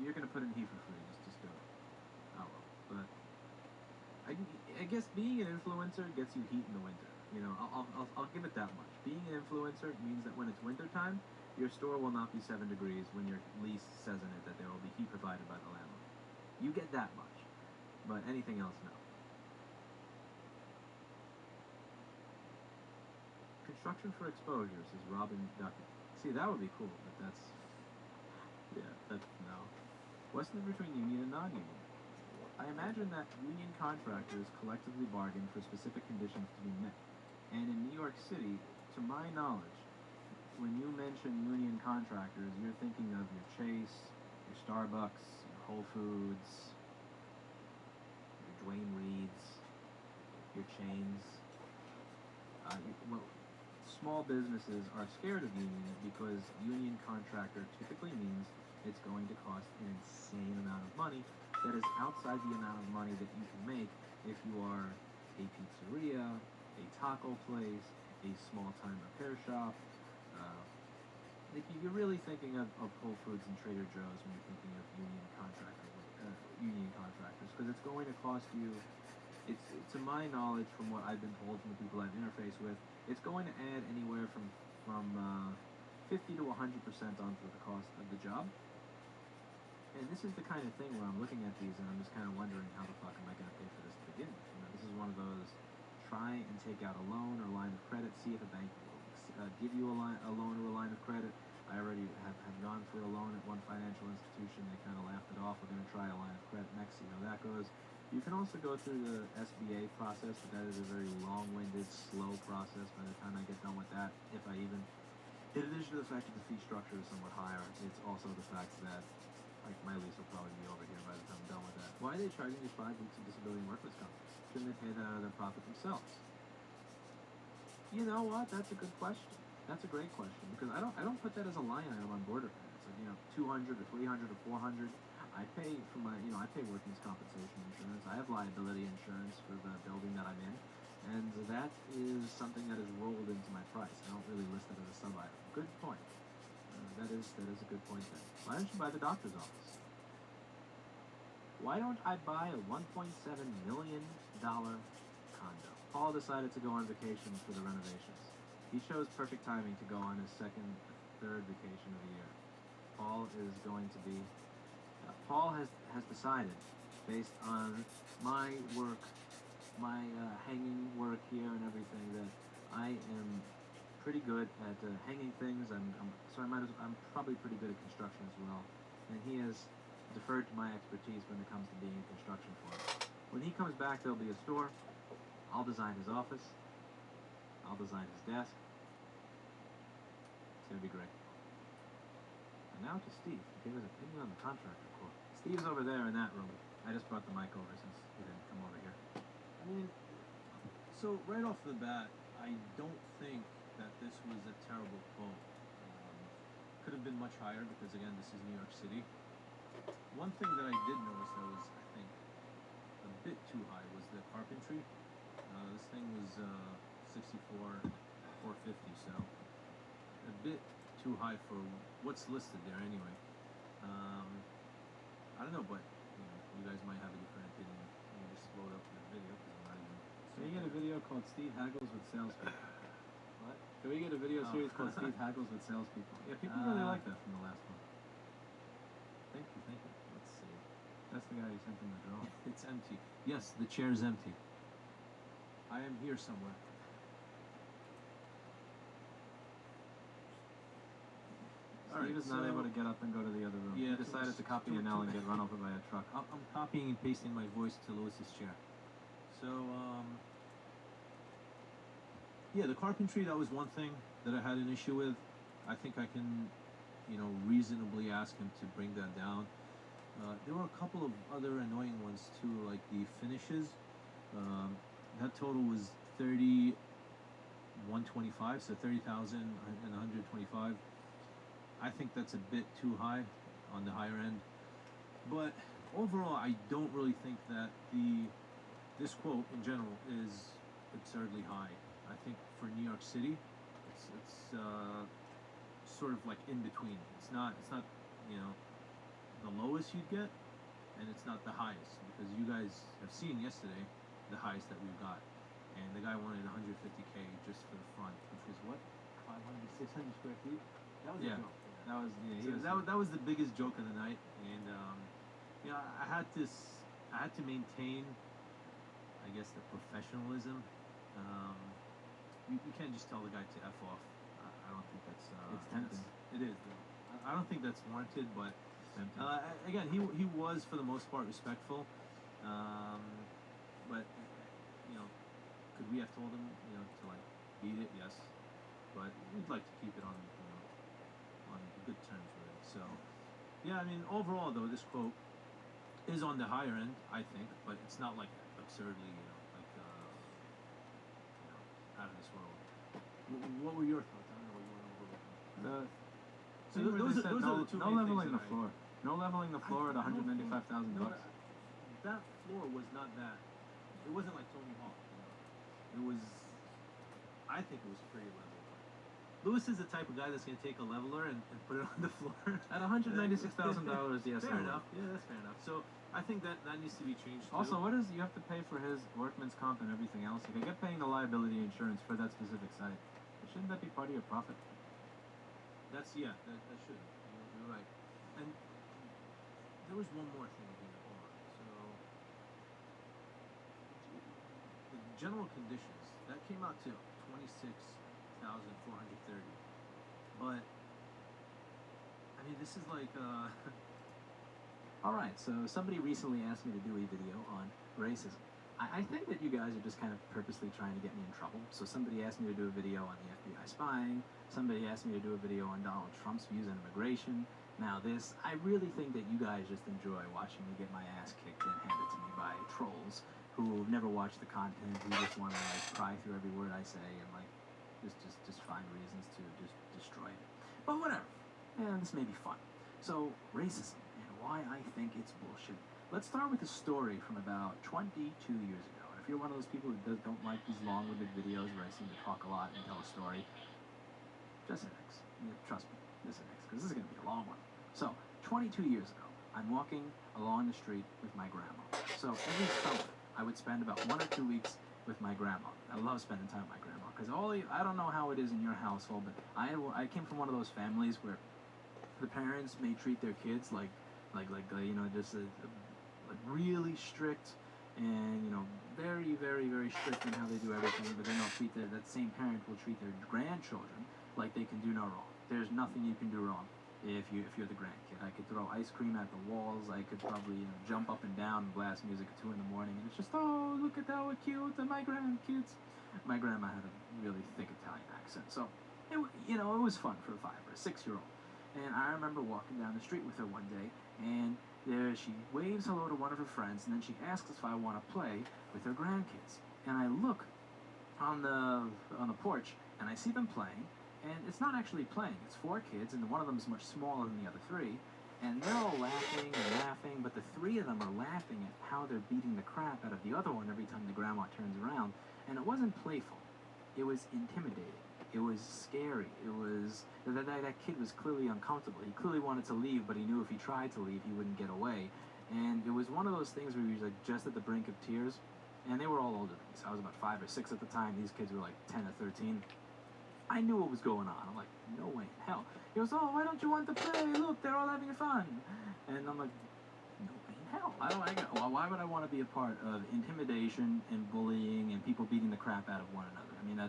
you're going to put in heat for free. Just do it. Oh well. But I guess being an influencer gets you heat in the winter. You know, I'll give it that much. Being an influencer means that when it's winter time, your store will not be 7 degrees when your lease says in it that there will be heat provided by the landlord. You get that much. But anything else, no. Construction for exposure, says Robin Duckett. See, that would be cool, but that's... Yeah, that's... no. What's the difference between union and non-union? I imagine that union contractors collectively bargain for specific conditions to be met. And in New York City, to my knowledge, when you mention union contractors, you're thinking of your Chase, your Starbucks, your Whole Foods, your Dwayne Reeds, your chains. Small businesses are scared of union because union contractor typically means it's going to cost an insane amount of money that is outside the amount of money that you can make if you are a pizzeria, a taco place, a small-time repair shop. You're really thinking of Whole Foods and Trader Joe's when you're thinking of union contractors, because it's going to cost you. It's to my knowledge, from what I've been told from the people I've interfaced with, it's going to add anywhere from 50 to 100% onto the cost of the job. And this is the kind of thing where I'm looking at these and I'm just kind of wondering, how the fuck am I going to pay for this to begin with? You know, this is one of those try and take out a loan or line of credit, see if a bank will give you a loan or a line of credit. I already have gone for a loan at one financial institution. They kind of laughed it off. We're going to try a line of credit next, see how that goes. You can also go through the SBA process, but that is a very long-winded, slow process. By the time I get done with that, if I even... In addition to the fact that the fee structure is somewhat higher, it's also the fact that my lease will probably be over here by the time I'm done with that. Why are they charging you 5 weeks of disability and workers' comp? Shouldn't they pay that out of their profit themselves? You know what? That's a good question. That's a great question, because I don't put that as a line item on border payments. So, 200 or 300 or 400. I pay for my, I pay workers' compensation insurance. I have liability insurance for the building that I'm in, and that is something that is rolled into my price. I don't really list it as a sub-item. Good point. That is a good point there. Why don't you buy the doctor's office? Why don't I buy a $1.7 million condo? Paul decided to go on vacation for the renovations. He chose perfect timing to go on his third vacation of the year. Paul is going to be... Paul has decided, based on my work, my hanging work here and everything, that I am pretty good at hanging things. I'm probably pretty good at construction as well. And he has deferred to my expertise when it comes to being in construction for him. When he comes back, there'll be a store. I'll design his office. I'll design his desk. It's going to be great. And now to Steve, to give his opinion on the contractor quote. Steve's over there in that room. I just brought the mic over since he didn't come over here. I mean, so right off the bat, I don't think that this was a terrible quote. Could have been much higher because, again, this is New York City. One thing that I did notice that was, I think, a bit too high was the carpentry. This thing was 64,450, so a bit too high for what's listed there anyway. I don't know, but you guys might have a different opinion. Let me just load up the video because I'm not even... So you get a video called Steve Haggles with Salespeople. What? Can we get a video series called Steve Haggles with Salespeople? Yeah, people really like that from the last one. Thank you. Let's see. That's the guy who sent them the drawing. It's empty. Yes, the chair's empty. I am here somewhere. Steve is not able to get up and go to the other room. Yeah, he decided to copy an L and get run over by a truck. I'm copying and pasting my voice to Lewis's chair. So, yeah, the carpentry, that was one thing that I had an issue with. I think I can, reasonably ask him to bring that down. There were a couple of other annoying ones too, like the finishes. That total was 30,125, so 30,125. I think that's a bit too high on the higher end. But overall, I don't really think that this quote in general is absurdly high. I think for New York City, it's sort of like in between. It's not the lowest you'd get, and it's not the highest, because you guys have seen yesterday the highest that we've got, and the guy wanted 150K just for the front, which was what, 500, 600 square feet. That was Yeah. a joke. That was That was the biggest joke of the night, and I had to maintain, I guess, the professionalism. You can't just tell the guy to f off. I don't think that's. It's tempting. It is. I don't think that's warranted, but tempting. again, he was for the most part respectful, but could we have told him to like beat it? Yes, but we'd like to keep it on on good terms with it. So yeah, I mean overall though this quote is on the higher end, I think, but it's not like absurdly out of this world. What were your thoughts? I don't know what you want to overlook. So those are the two main no leveling things the floor. No leveling the floor at $195,000. That floor was not that. It wasn't like Tony Hawk. It was. I think it was pretty level. Lewis is the type of guy that's gonna take a leveler and put it on the floor. At $196,000, yes. Fair enough. Yeah, that's fair enough. So I think that needs to be changed. Also, what is you have to pay for his workman's comp and everything else? If you get paying the liability insurance for that specific site, shouldn't that be part of your profit? That should. You're right. And there was one more thing here. Hold on. So the general conditions that came out to 26,430. But I mean, this is like. Alright, so somebody recently asked me to do a video on racism. I think that you guys are just kind of purposely trying to get me in trouble. So somebody asked me to do a video on the FBI spying. Somebody asked me to do a video on Donald Trump's views on immigration. Now this, I really think that you guys just enjoy watching me get my ass kicked and handed to me by trolls who never watch the content, who just want to like cry through every word I say and like just find reasons to just destroy it. But whatever. And this may be fun. So racism and why I think it's bullshit. Let's start with a story from about 22 years ago. And if you're one of those people who don't like these long-winded videos where I seem to talk a lot and tell a story, just an X. Trust me, just an X, because this is going to be a long one. So, 22 years ago, I'm walking along the street with my grandma. So every summer, I would spend about 1 or 2 weeks with my grandma. I love spending time with my grandma, because I don't know how it is in your household, but I came from one of those families where the parents may treat their kids like just like really strict and very very very strict in how they do everything, but then they'll treat that same parent will treat their grandchildren like they can do no wrong. There's nothing you can do wrong if you're the grandkid. I could throw ice cream at the walls. I could probably jump up and down and blast music at 2 in the morning, and it's just, oh, look at that, we're cute, and my grandkids. My grandma had a really thick Italian accent, so it was fun for a 5 or 6 year old. And I remember walking down the street with her one day, and there she waves hello to one of her friends, and then she asks if I want to play with her grandkids. And I look on the porch, and I see them playing, and it's not actually playing. It's 4 kids, and one of them is much smaller than the other 3, and they're all laughing and laughing, but the 3 of them are laughing at how they're beating the crap out of the other one every time the grandma turns around. And it wasn't playful. It was intimidating. It was scary. It was that kid was clearly uncomfortable. He clearly wanted to leave, but he knew if he tried to leave, he wouldn't get away. And it was one of those things where he was like just at the brink of tears. And they were all older than me. So I was about 5 or 6 at the time. These kids were like 10 or 13. I knew what was going on. I'm like, no way in hell. He goes, oh, why don't you want to play? Look, they're all having fun. And I'm like, no way in hell. Why would I want to be a part of intimidation and bullying and people beating the crap out of one another? I mean,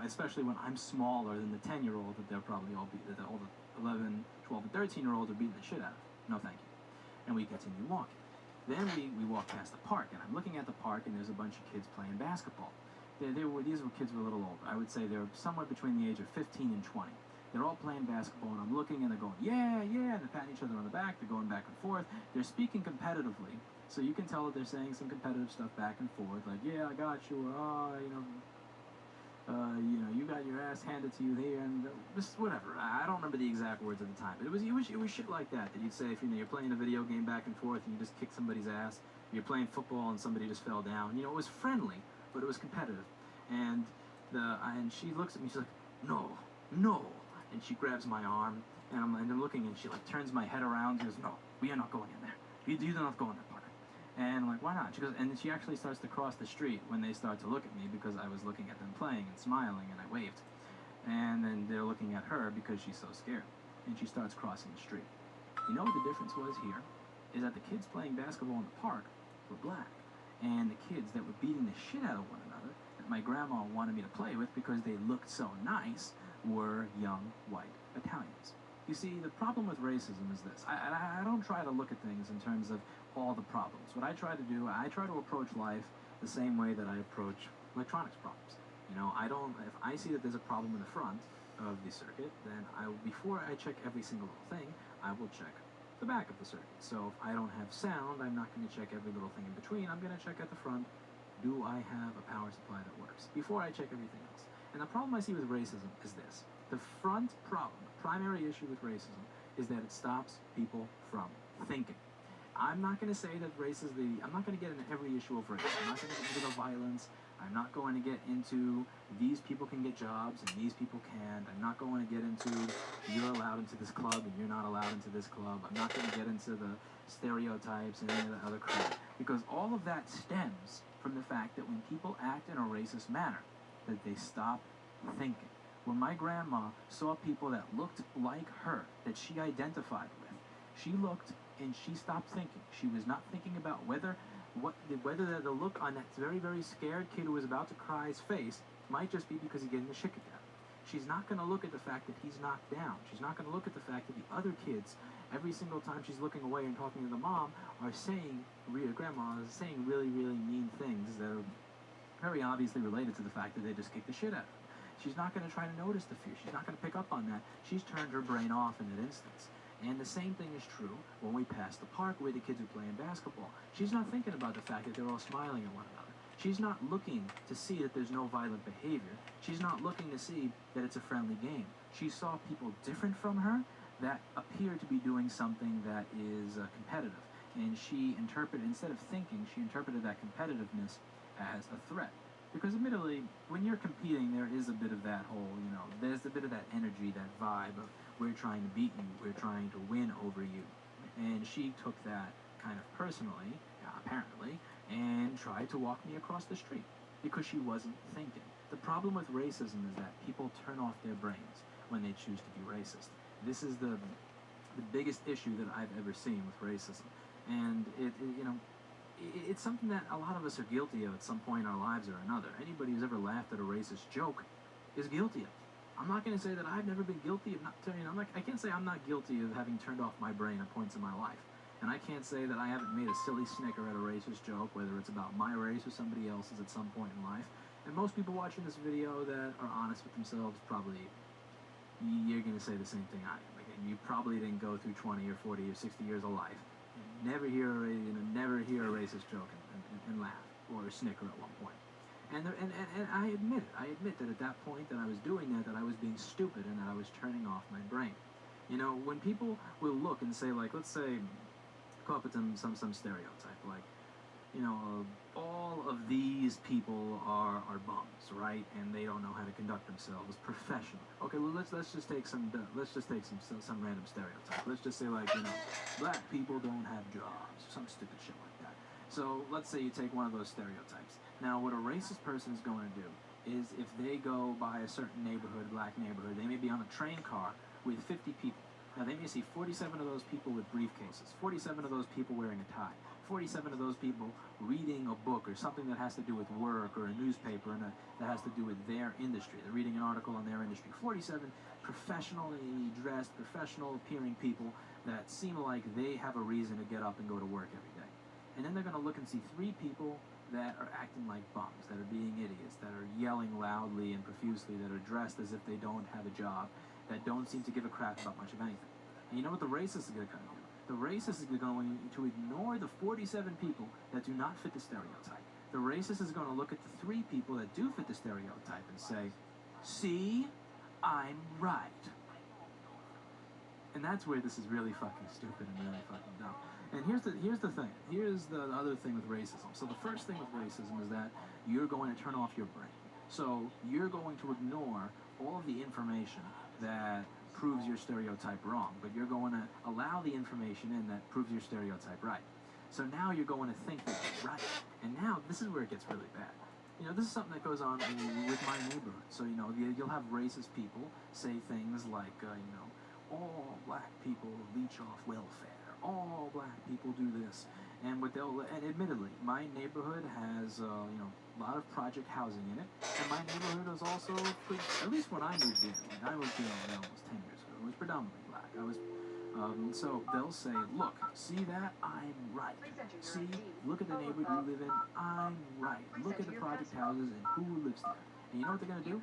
especially when I'm smaller than the 10-year-old that they're probably all the 11, 12, and 13-year-olds are beating the shit out of. No, thank you. And we continue walking. Then we walk past the park, and I'm looking at the park, and there's a bunch of kids playing basketball. These kids were a little older. I would say they're somewhere between the age of 15 and 20. They're all playing basketball, and I'm looking, and they're going, yeah, yeah, and they're patting each other on the back. They're going back and forth. They're speaking competitively, so you can tell that they're saying some competitive stuff back and forth, like, yeah, I got you, or, you got your ass handed to you here, and just whatever. I don't remember the exact words at the time, but it was shit like that you'd say if you're playing a video game back and forth and you just kick somebody's ass. You're playing football and somebody just fell down. It was friendly, but it was competitive. And she looks at me. She's like, no, and she grabs my arm And I'm looking, and she like turns my head around and goes, "No, we are not going in there. You do not go in that park." And I'm like, "Why not?" She goes, and she actually starts to cross the street when they start to look at me because I was looking at them playing and smiling, and I waved. And then they're looking at her because she's so scared. And she starts crossing the street. You know what the difference was here? Is that the kids playing basketball in the park were black. And the kids that were beating the shit out of one another, that my grandma wanted me to play with because they looked so nice, were young white Italians. You see, the problem with racism is this. I don't try to look at things in terms of all the problems. What I try to do, I try to approach life the same way that I approach electronics problems. You know, if I see that there's a problem in the front of the circuit, then before I check every single little thing, I will check the back of the circuit. So if I don't have sound, I'm not going to check every little thing in between. I'm going to check at the front, do I have a power supply that works, before I check everything else. And the problem I see with racism is this. The front problem, the primary issue with racism, is that it stops people from thinking. I'm not going to say that I'm not going to get into every issue of race. I'm not going to get into the violence. I'm not going to get into these people can get jobs and these people can't. I'm not going to get into you're allowed into this club and you're not allowed into this club. I'm not going to get into the stereotypes and any of the other crap. Because all of that stems from the fact that when people act in a racist manner, that they stop thinking. When my grandma saw people that looked like her, that she identified with, she looked and she stopped thinking. She was not thinking about whether the look on that very, very scared kid who was about to cry's face might just be because he's getting the shit kicked out. She's not going to look at the fact that he's knocked down. She's not going to look at the fact that the other kids, every single time she's looking away and talking to the mom, are saying, grandma is saying really, really mean things that are very obviously related to the fact that they just kicked the shit out of her. She's not going to try to notice the fear. She's not going to pick up on that. She's turned her brain off in an instance. And the same thing is true when we pass the park where the kids are playing basketball. She's not thinking about the fact that they're all smiling at one another. She's not looking to see that there's no violent behavior. She's not looking to see that it's a friendly game. She saw people different from her that appear to be doing something that is competitive. And she interpreted, instead of thinking, she interpreted that competitiveness as a threat. Because admittedly, when you're competing, there is a bit of that whole, there's a bit of that energy, that vibe of we're trying to beat you, we're trying to win over you. And she took that kind of personally, apparently, and tried to walk me across the street because she wasn't thinking. The problem with racism is that people turn off their brains when they choose to be racist. This is the biggest issue that I've ever seen with racism. And it's something that a lot of us are guilty of at some point in our lives or another. Anybody who's ever laughed at a racist joke is guilty of it. I'm not going to say that I've never been guilty of I can't say I'm not guilty of having turned off my brain at points in my life. And I can't say that I haven't made a silly snicker at a racist joke, whether it's about my race or somebody else's at some point in life. And most people watching this video that are honest with themselves probably, you're going to say the same thing I am. Again, you probably didn't go through 20 or 40 or 60 years of life. Never hear a racist joke and laugh or snicker at one point. And I admit it. I admit that at that point that I was doing that I was being stupid and that I was turning off my brain. When people will look and say, like, let's say, come up with some stereotype, like, all of these people are bums, right? And they don't know how to conduct themselves professionally. Okay, well, let's just take some random stereotype. Let's just say, like, black people don't have jobs, some stupid shit like that. So let's say you take one of those stereotypes. Now, what a racist person is going to do is if they go by a certain neighborhood, black neighborhood, they may be on a train car with 50 people. Now, they may see 47 of those people with briefcases, 47 of those people wearing a tie, 47 of those people reading a book or something that has to do with work or a newspaper and that has to do with their industry. They're reading an article on their industry. 47 professionally dressed, professional appearing people that seem like they have a reason to get up and go to work every day. And then they're going to look and see 3 people that are acting like bums, that are being idiots, that are yelling loudly and profusely, that are dressed as if they don't have a job, that don't seem to give a crap about much of anything. And you know what the racist is going to do? The racist is going to ignore the 47 people that do not fit the stereotype. The racist is going to look at the 3 people that do fit the stereotype and say, see, I'm right. And that's where this is really fucking stupid and really fucking dumb. And here's the thing. Here's the other thing with racism. So the first thing with racism is that you're going to turn off your brain. So you're going to ignore all of the information that proves your stereotype wrong, but you're going to allow the information in that proves your stereotype right. So now you're going to think that you're right. And now this is where it gets really bad. This is something that goes on with my neighborhood. So, you'll have racist people say things like, all black people leech off welfare. All black people do this. And admittedly, my neighborhood has, a lot of project housing in it. And my neighborhood was also, at least when I moved in, I moved in almost 10 years ago, it was predominantly black. So they'll say, look, see that? I'm right. See, look at the neighborhood you live in. I'm right. Look at the project houses and who lives there. And you know what they're going to do?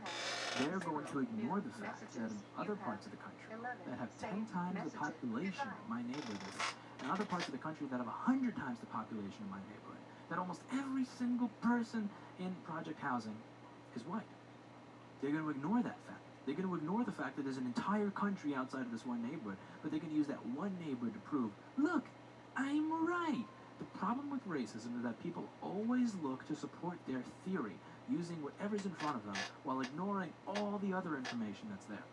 They're going to ignore the fact that in other parts of the country that have 10 times the population of my neighborhood is, and other parts of the country that have 100 times the population of my neighborhood, that almost every single person in project housing is white. They're going to ignore that fact. They're going to ignore the fact that there's an entire country outside of this one neighborhood, but they're going to use that one neighborhood to prove, look, I'm right. The problem with racism is that people always look to support their theory using whatever's in front of them while ignoring all the other information that's there.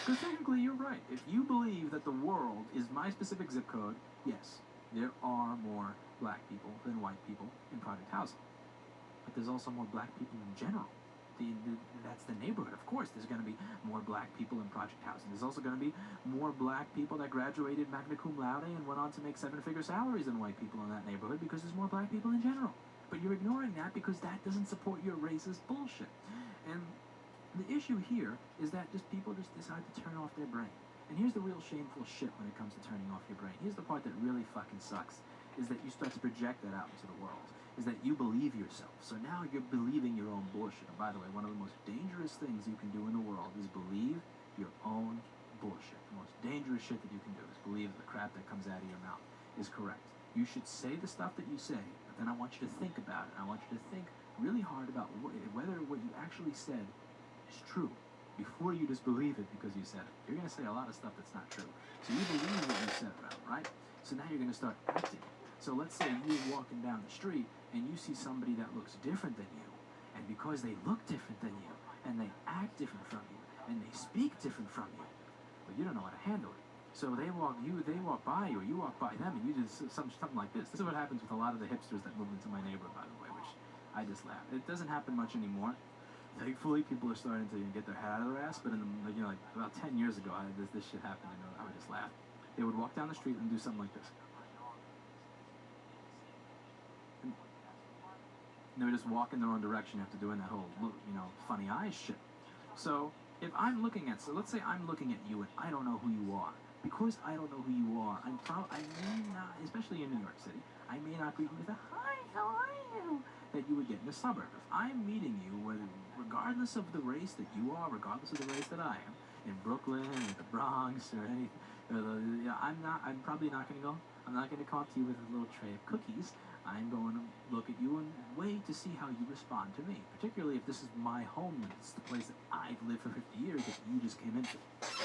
Because technically you're right. If you believe that the world is my specific zip code, yes, there are more black people than white people in project housing. But there's also more black people in general. That's the neighborhood. Of course, there's going to be more black people in project housing. There's also going to be more black people that graduated magna cum laude and went on to make 7-figure salaries than white people in that neighborhood because there's more black people in general. But you're ignoring that because that doesn't support your racist bullshit. And the issue here is that people just decide to turn off their brain. And here's the real shameful shit when it comes to turning off your brain. Here's the part that really fucking sucks, is that you start to project that out into the world. Is that you believe yourself. So now you're believing your own bullshit. And by the way, one of the most dangerous things you can do in the world is believe your own bullshit. The most dangerous shit that you can do is believe the crap that comes out of your mouth is correct. You should say the stuff that you say, but then I want you to think about it. I want you to think really hard about whether what you actually said is true before you just believe it because you said it. You're going to say a lot of stuff that's not true. So you believe what you said about it, right? So now you're going to start acting. So let's say you're walking down the street and you see somebody that looks different than you, and because they look different than you, and they act different from you, and they speak different from you, but you don't know how to handle it. So they walk by you, or you walk by them, and you do something like this. This is what happens with a lot of the hipsters that moved into my neighborhood, by the way, which I just laugh. It doesn't happen much anymore. Thankfully, people are starting to get their head out of their ass, but like about 10 years ago, this shit happened, and I would just laugh. They would walk down the street and do something like this. And they would just walk in their own direction after doing that whole, funny eyes shit. So if I'm looking at, let's say I'm looking at you and I don't know who you are. Because I don't know who you are, I may not, especially in New York City, I may not greet you with a hi, how are you, that you would get in a suburb. If I'm meeting you, regardless of the race that you are, regardless of the race that I am, in Brooklyn, or the Bronx, or anything, I'm probably not going to go. I'm not going to come up to you with a little tray of cookies. I'm going to look at you and wait to see how you respond to me, particularly if this is my homeland. It's the place that I've lived for 50 years that you just came into.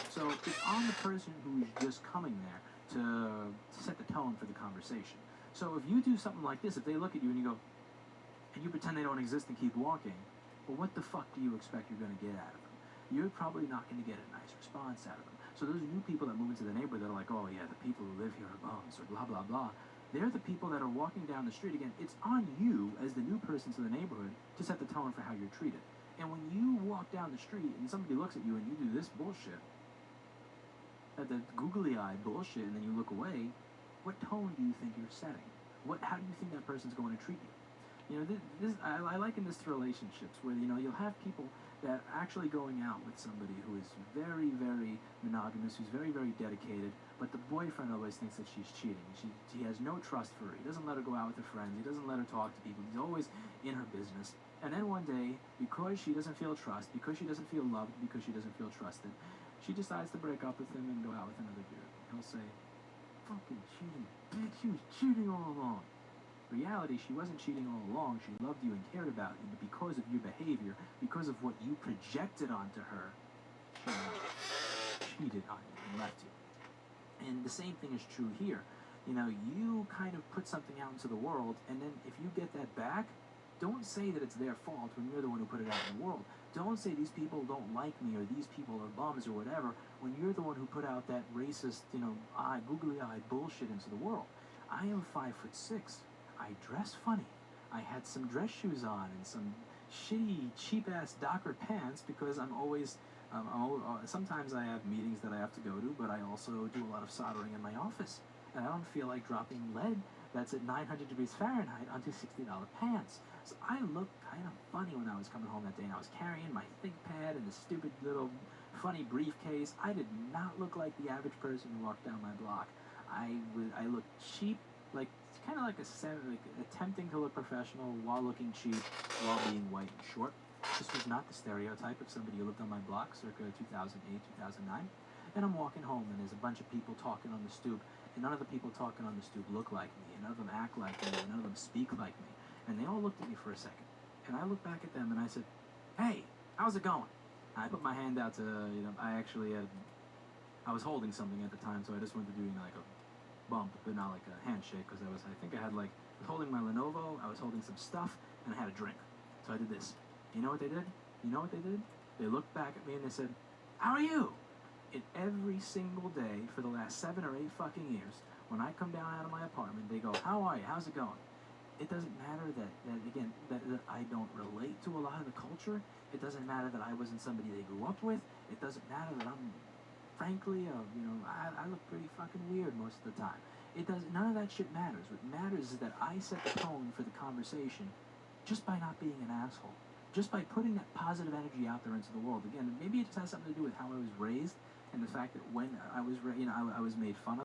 So it's on the person who is just coming there to set the tone for the conversation. So if you do something like this, if they look at you and you go, and you pretend they don't exist and keep walking, well, what the fuck do you expect you're going to get out of them? You're probably not going to get a nice response out of them. So those new people that move into the neighborhood that are like, oh yeah, the people who live here are bums, or blah, blah, blah. They're the people that are walking down the street. Again, it's on you as the new person to the neighborhood to set the tone for how you're treated. And when you walk down the street and somebody looks at you and you do this bullshit, the googly-eyed bullshit, and then you look away, what tone do you think you're setting? How do you think that person's going to treat you? I liken this to relationships where, you'll have people that are actually going out with somebody who is very, very monogamous, who's very, very dedicated, but the boyfriend always thinks that she's cheating. He has no trust for her. He doesn't let her go out with her friends. He doesn't let her talk to people. He's always in her business. And then one day, because she doesn't feel trust, because she doesn't feel loved, because she doesn't feel trusted, she decides to break up with him and go out with another dude. He'll say, fucking cheating, bitch, she was cheating all along. Reality, she wasn't cheating all along. She loved you and cared about you, but because of your behavior, because of what you projected onto her, she cheated on you and left you. And the same thing is true here. You kind of put something out into the world, and then if you get that back, don't say that it's their fault when you're the one who put it out in the world. Don't say these people don't like me or these people are bums or whatever when you're the one who put out that racist, googly-eyed bullshit into the world. I am 5'6". I dress funny. I had some dress shoes on and some shitty, cheap-ass Docker pants because I'm always, sometimes I have meetings that I have to go to, but I also do a lot of soldering in my office. And I don't feel like dropping lead that's at 900 degrees Fahrenheit onto $60 pants. So I looked kind of funny when I was coming home that day, and I was carrying my ThinkPad and the stupid little funny briefcase. I did not look like the average person who walked down my block. I looked cheap, like kind of like attempting to look professional while looking cheap, while being white and short. This was not the stereotype of somebody who lived on my block circa 2008, 2009. And I'm walking home, and there's a bunch of people talking on the stoop, and none of the people talking on the stoop look like me, and none of them act like me, and none of them speak like me. And they all looked at me for a second. And I looked back at them, and I said, "Hey, how's it going?" And I put my hand out to, I was holding something at the time, so I just went to doing like a bump, but not like a handshake, because I was holding my Lenovo, I was holding some stuff, and I had a drink. So I did this. You know what they did? They looked back at me and they said, "How are you?" And every single day for the last 7 or 8 fucking years, when I come down out of my apartment, they go, "How are you? How's it going?" It doesn't matter that I don't relate to a lot of the culture. It doesn't matter that I wasn't somebody they grew up with. It doesn't matter that I'm, frankly, I look pretty fucking weird most of the time. None of that shit matters. What matters is that I set the tone for the conversation just by not being an asshole. Just by putting that positive energy out there into the world. Again, maybe it just has something to do with how I was raised and the fact that when I was made fun of.